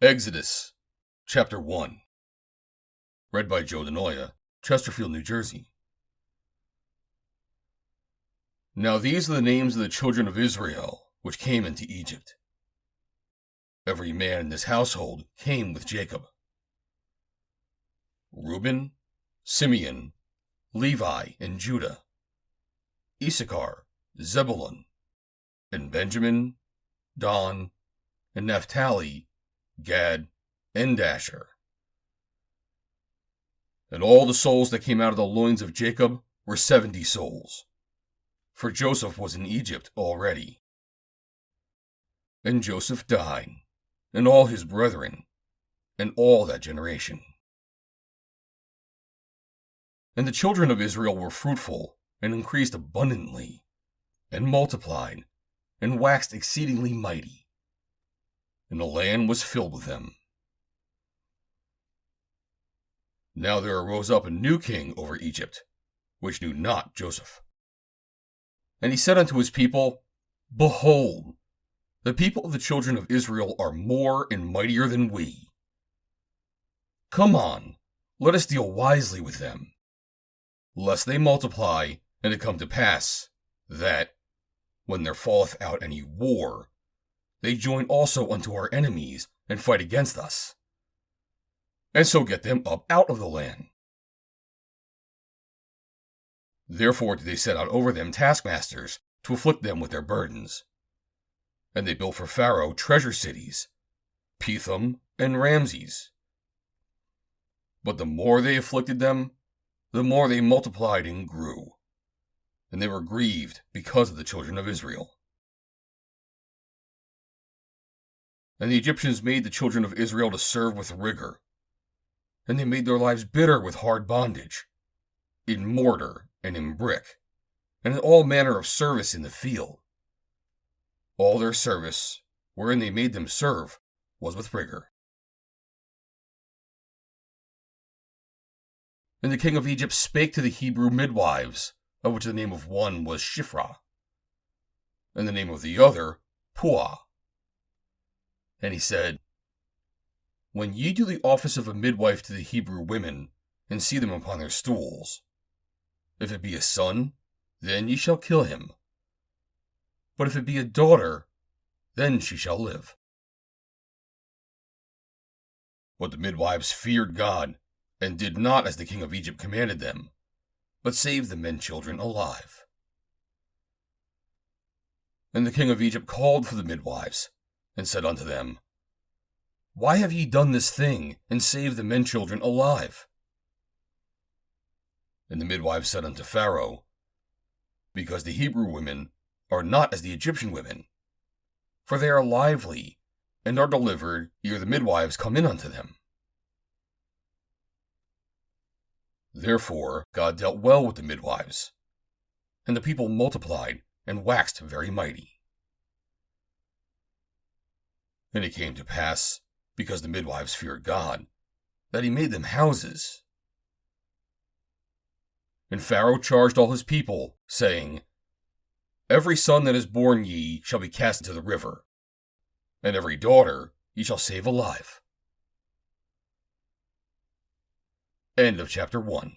Exodus, Chapter 1. Read by Joe DeNoia, Chesterfield, New Jersey. Now these are the names of the children of Israel, which came into Egypt. Every man in this household came with Jacob. Reuben, Simeon, Levi, and Judah. Issachar, Zebulun, and Benjamin, Dan, and Naphtali, Gad, and Asher. And all the souls that came out of the loins of Jacob were 70 souls, for Joseph was in Egypt already. And Joseph died, and all his brethren, and all that generation. And the children of Israel were fruitful, and increased abundantly, and multiplied, and waxed exceedingly mighty. And the land was filled with them. Now there arose up a new king over Egypt, which knew not Joseph. And he said unto his people, Behold, the people of the children of Israel are more and mightier than we. Come on, let us deal wisely with them, lest they multiply, and it come to pass, that, when there falleth out any war, they join also unto our enemies, and fight against us, and so get them up out of the land. Therefore did they set out over them taskmasters, to afflict them with their burdens. And they built for Pharaoh treasure cities, Pithom and Ramses. But the more they afflicted them, the more they multiplied and grew, and they were grieved because of the children of Israel. And the Egyptians made the children of Israel to serve with rigor, and they made their lives bitter with hard bondage, in mortar and in brick, and in all manner of service in the field. All their service, wherein they made them serve, was with rigor. And the king of Egypt spake to the Hebrew midwives, of which the name of one was Shiphrah, and the name of the other Puah. And he said, When ye do the office of a midwife to the Hebrew women, and see them upon their stools, if it be a son, then ye shall kill him. But if it be a daughter, then she shall live. But the midwives feared God, and did not as the king of Egypt commanded them, but saved the men children alive. And the king of Egypt called for the midwives, and said unto them, Why have ye done this thing, and saved the men children alive? And the midwives said unto Pharaoh, Because the Hebrew women are not as the Egyptian women, for they are lively, and are delivered ere the midwives come in unto them. Therefore God dealt well with the midwives, and the people multiplied, and waxed very mighty. And it came to pass, because the midwives feared God, that he made them houses. And Pharaoh charged all his people, saying, Every son that is born ye shall be cast into the river, and every daughter ye shall save alive. End of chapter 1.